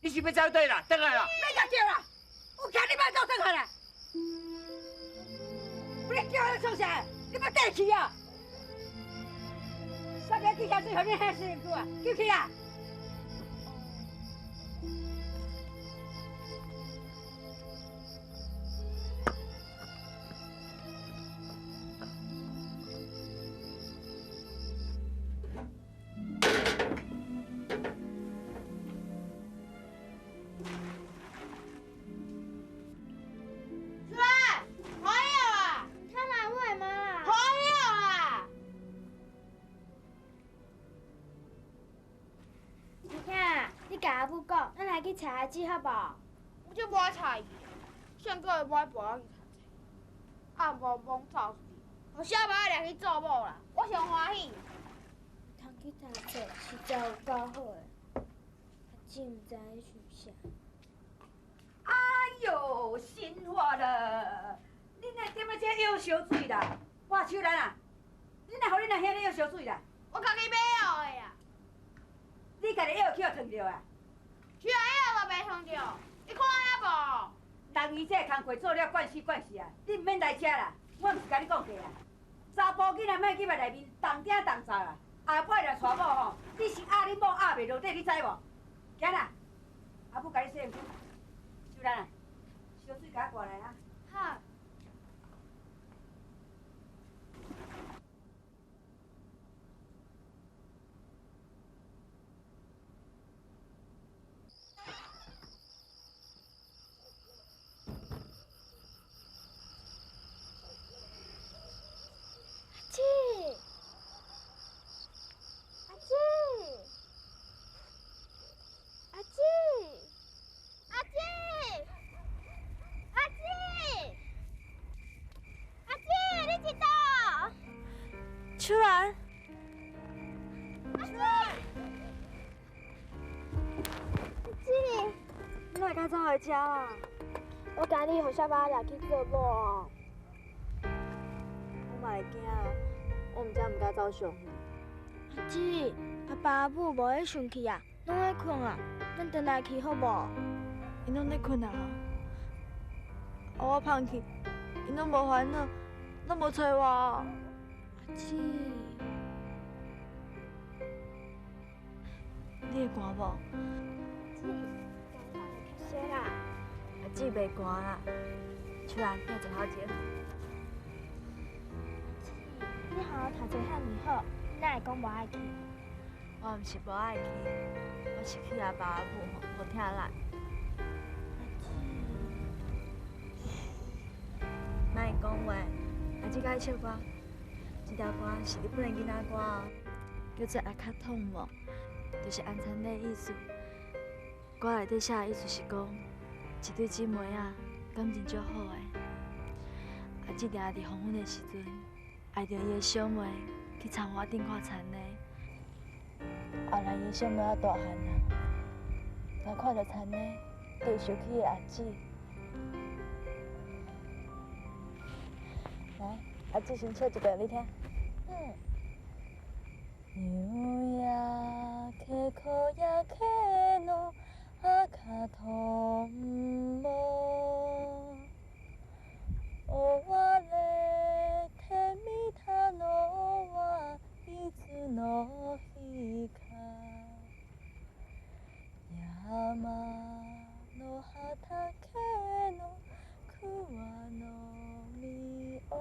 你是要走对啦？转来啦！别甲叫啦！我叫你莫到转来啦！不你叫我创啥？你要带去啊？三个地下水，互你遐死句啊！叫去啊！去查下子好无？我这买菜，上个月买陪我去读册，暗晡晡走出去，互小白掠去做某啦，我上欢喜。通去读册实在有够好诶，阿姊毋知伊想啥。哎呦，辛苦了！恁来点啊这药烧水啦？我手兰啊，恁来互恁阿兄咧药烧水啦？我家己买药的呀。你家己药去互烫着啊？去啊，药都袂烫着，你看遐无？人伊这工课做了惯死惯死啊！你毋免来遮啦，我毋是甲你讲过啊。查甫囡仔莫去外面动鼎动灶啦，下摆若娶某吼，你是压恁某压袂落底，你知无？行啦，阿母甲你洗身躯，秀兰啊，烧水甲我挂来啊。好。秋兰，阿姊，你哪会敢走回家啦？我家己互小巴掠去做某哦。我嘛会惊啊，我毋知毋敢走上去。阿姊，阿爸阿母无咧上去啊，拢咧困啊，咱转来去好无？因拢咧困啊。我胖去，因拢无烦恼，拢无找我。阿姊，你会寒无？阿姊，干啦？阿姊袂寒啦。秋兰，你坐好一下。你好好读册遐尼好，哪会讲无爱去？我毋是无爱去，我是去阿爸阿母好疼咱。莫讲话，阿姊甲你唱歌。这条歌是日本的囡仔歌哦，叫做《阿卡通无》，就是安产的意思。歌内底写的意思是讲，一对姊妹啊，感情足好的。阿姊定伫黄昏的时阵，爱着伊的小妹去田花顶看田的。后来伊的小妹仔大汉啊，才看到田的，就想起阿姊。来，阿姊先唱一个你听。夕焼け小焼けの赤とんぼ追われてみたのはいつの日か山の畑の桑の実を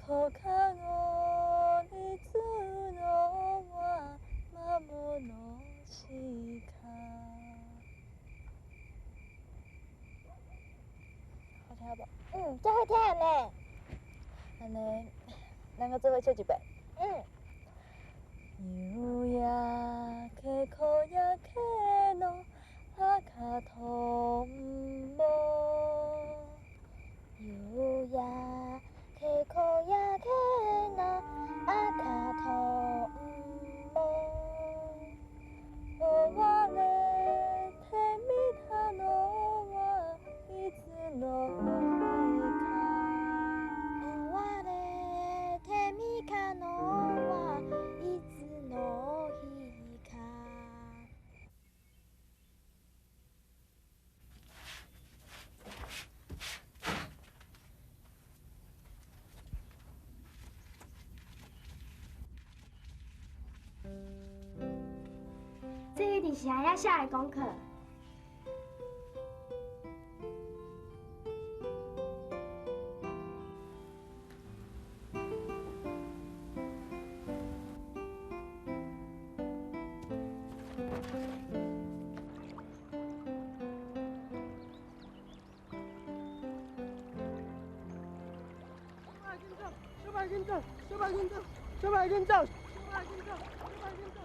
小かごに積むのは幻か。好听不？这好听呢。安尼，咱个做伙唱一遍。夕焼け小焼けの赤とんぼ。夕焼け小焼けの赤とんぼ追われてみたのはいつの日か追われてみたのはいつの日か是还要写的功课。小白跟走，小白跟走，小白跟走，小白跟走，小白跟走。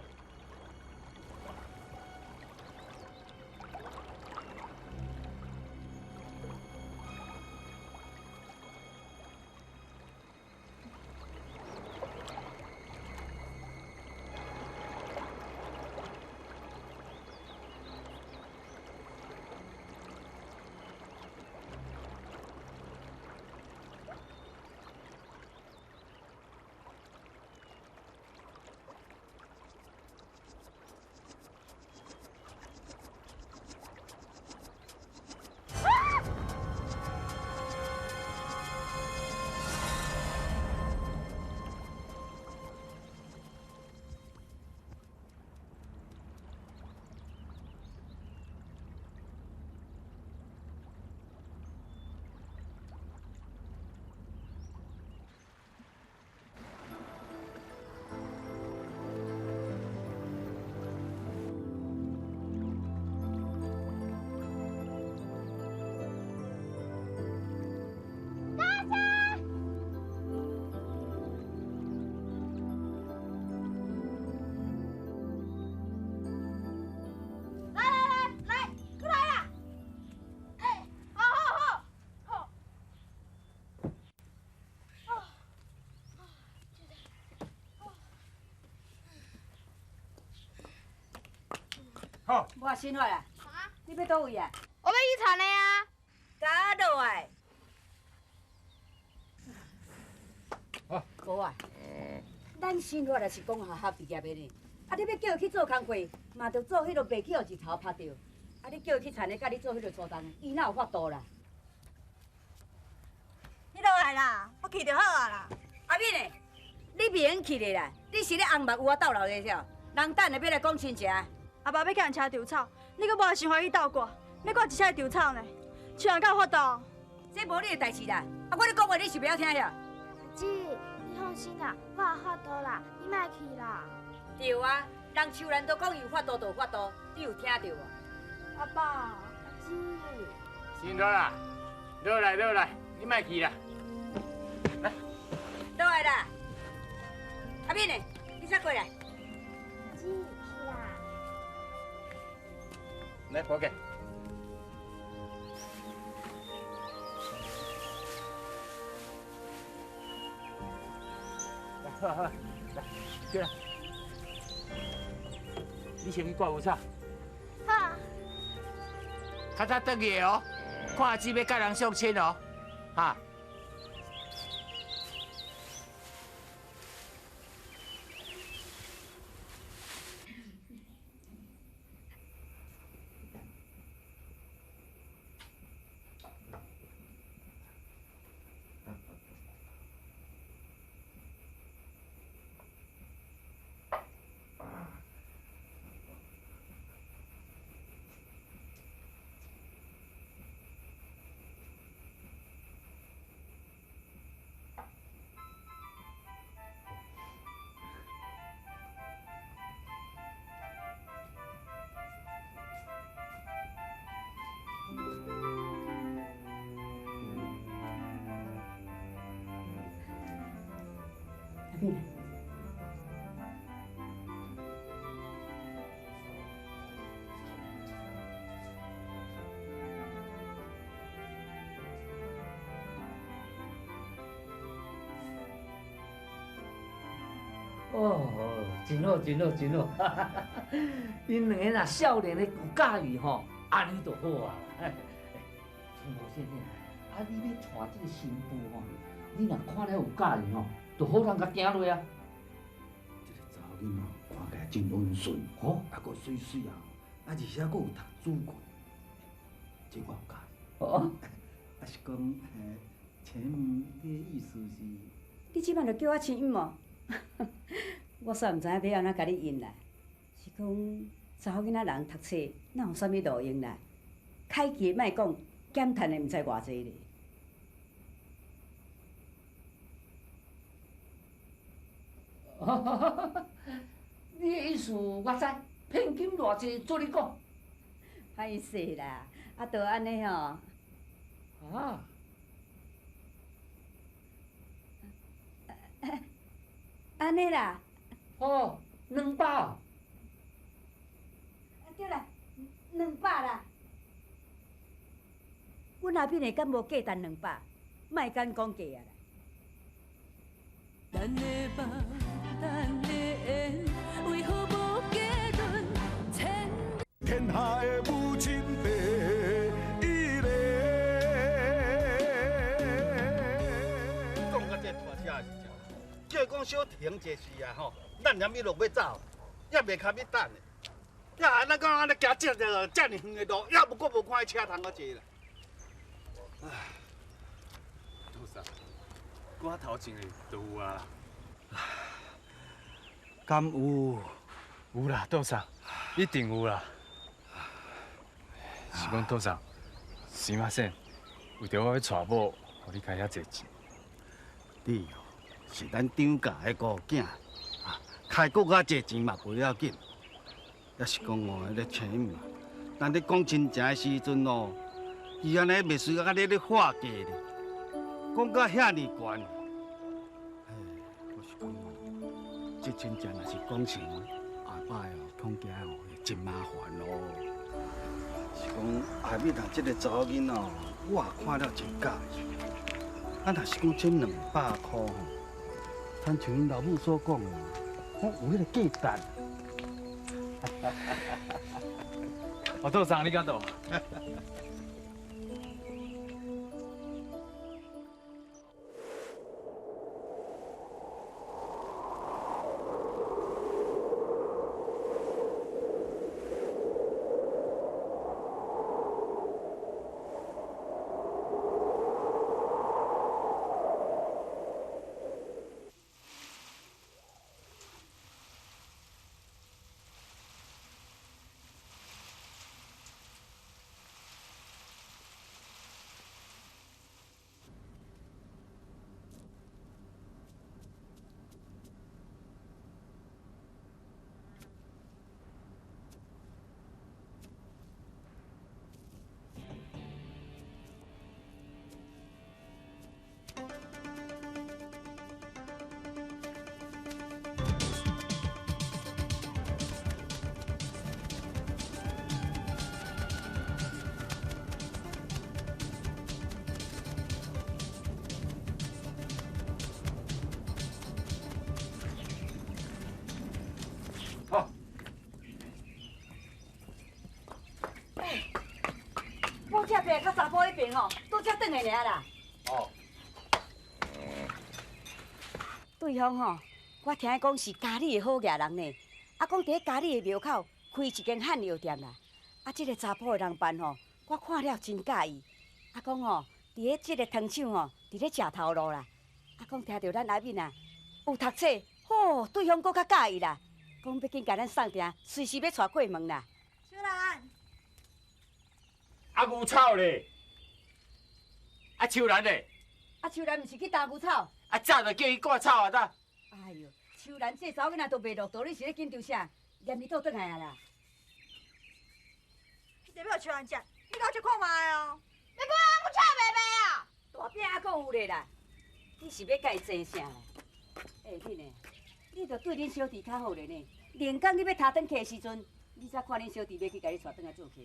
好，我先好啦。啊，你要倒位啊？我要去田的啊。加落来。好，无啊。咱生活也是讲学毕业的呢。啊，你要叫伊去做工课，嘛着做迄落袂去互一头拍着。啊，你叫伊去田里，甲你做迄落粗重，伊哪有法度啦？你落来啦，我去就好啊啦。阿敏诶，你袂用去的啦。你是咧红目有我斗老的晓？人等下要来讲亲情。阿爸要叫人车丢草，你阁无想欢喜斗过，要我一车丢草呢？像人敢有法度？这无你的代志啦。啊，我咧讲话你是袂晓听晓？姐，你放心啦，我有法度啦，你莫去啦。对啊，人树人都讲有法度就有法度，你有听到无？阿爸，姐，先落啦，落来落来，你莫去啦。来，落来啦。阿敏诶，你先过来。姐去啦。来，抱给。好好，来，去啦。你先去挂有草，好。较早转去哦，看姊要甲人相亲哦，哈。阿敏。哦，真好，真好，真好！因两个若少年的有教育吼，安尼就好啊。陈某先生，啊，你要娶这个新妇吼，你若看了有教育吼，就好通甲行落啊。这个查某囡仔看起来真温顺，哦，啊，佫水水啊，啊，而且佫有读书过，这我有教。哦，啊是讲，前面的意思是，你即摆就叫我亲嘛？我煞毋知影要安怎甲你应啦。是讲查某囡仔人读册哪有啥物路用啦？开机的莫讲，减趁的毋知偌济咧。你的意思我知，骗金偌济，做你讲。歹势啦，啊，就安尼吼。啊。安尼啦。哦，200。对啦，200啦。阮阿扁会敢无价值200，莫敢讲价啊啦。咱的梦，咱的缘，为何无结论？天下的母亲地，伊个。讲到这拖车的时阵，叫伊讲小停一时啊吼，咱连伊路要走，也袂堪要等的。也安怎讲安尼行遮尔远的路，也无阁无看伊车通我坐啦。唉，杜生，我头前的都有啊。敢有？有啦，杜生，一定有啦。是讲杜生，是嘛先？为着我要娶某，互你开遐济钱。你哦，是咱张家的孤囝，啊，开搁较济钱嘛不要紧。也是讲哦，咧请嘛。但你讲亲情的时阵哦，伊安尼袂随啊咧化价咧，讲到遐尼悬。哎，我是讲哦，这亲情若是讲成下摆哦，恐惊哦会真麻烦咯。是讲下尾若这个查某囡哦，我也看了真介意。啊，若是讲这200块吼，亲像因老母所讲的，我有迄个价值。哦，杜生，你敢倒？我这边甲查甫迄边吼，拄则转来尔啦。哦。对方吼，我听讲是家里的好野人呢。啊，讲伫家里的庙口开一间汉药店啦。啊，这个查甫的人办吼，我看了真介意。啊，讲吼，伫咧这个汤厂吼，伫咧食头路啦。啊，讲听到咱阿敏啊有读册，吼，对方搁较介意啦。讲要紧甲咱送订，随时要带过门啦。小兰。啊，牛草咧，啊，秋兰咧，啊，秋兰毋是去打牛草？啊，早就叫伊割草啊，呾。哎呦，秋兰这查某囡仔都袂落道，你是咧紧张啥？连伊倒转来啊啦！你要秋兰食，你甲我去看卖哦。你不然我吵袂袂啊？大饼还讲有咧啦，你是要甲伊争啥啦？哎，你呢？你着对恁小弟较好咧呢。连讲你要他转去的时阵，你才看恁小弟要去甲你带转来做客。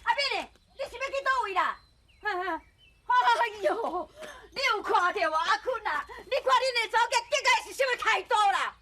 阿扁呢？你是要去倒位啦？哎呦，你有看到无阿坤啊？你看恁的查某囝，应该是什么态度啦？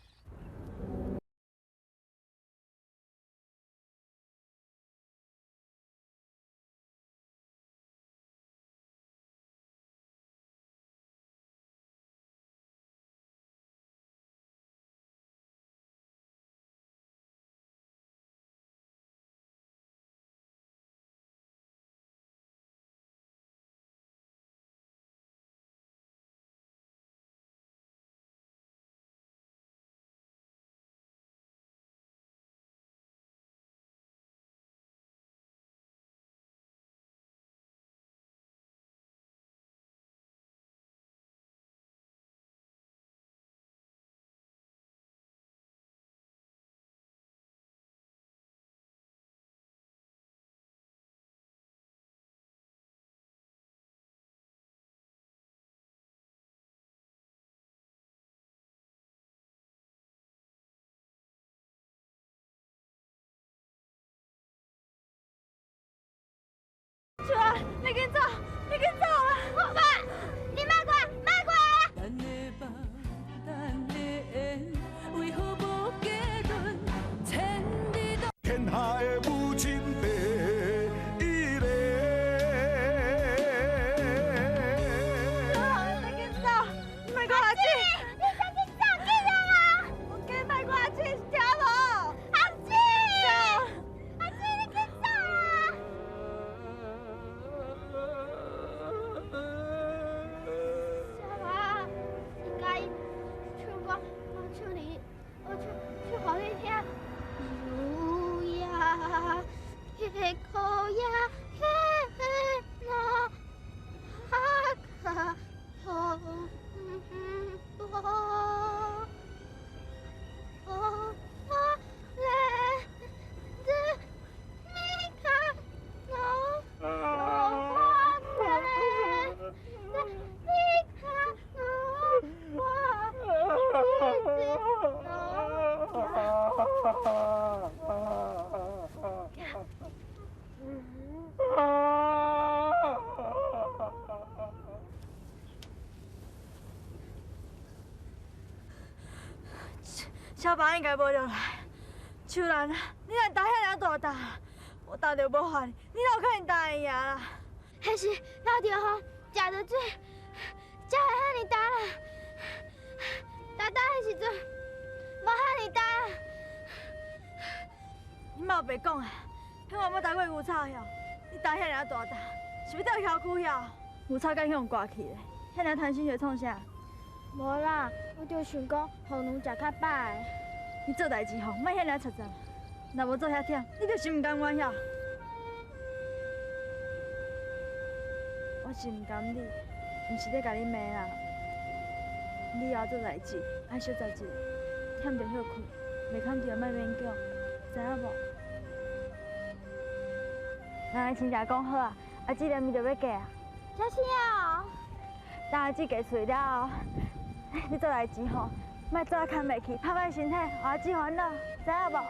小巴应该无落来。秋兰，你若答遐尔大打，我答着无法，你哪有可能答应呀啦？迄时老着风，食着水，才会遐尼重啦。打迄时阵，无遐尼重。你莫白讲啊！向我要打过牛草晓，你答遐尔大打，是要倒晓区晓？牛草敢向挂去咧，遐尔贪心是创啥？无啦，我就想讲，互牛食较饱。你做代志吼，莫遐尔插杂，若无做遐忝，你就心唔甘愿晓。我是唔甘你，唔是咧甲你骂啦。你以后做代志爱小心一点，忝着休困，袂堪着莫勉强，知影无？咱亲家讲好啊，阿姊连面就要嫁啊。小心哦！等阿姊嫁出去了后，你做代志吼，莫做啊牵袂去，拍歹身体，阿姊烦恼，知影无？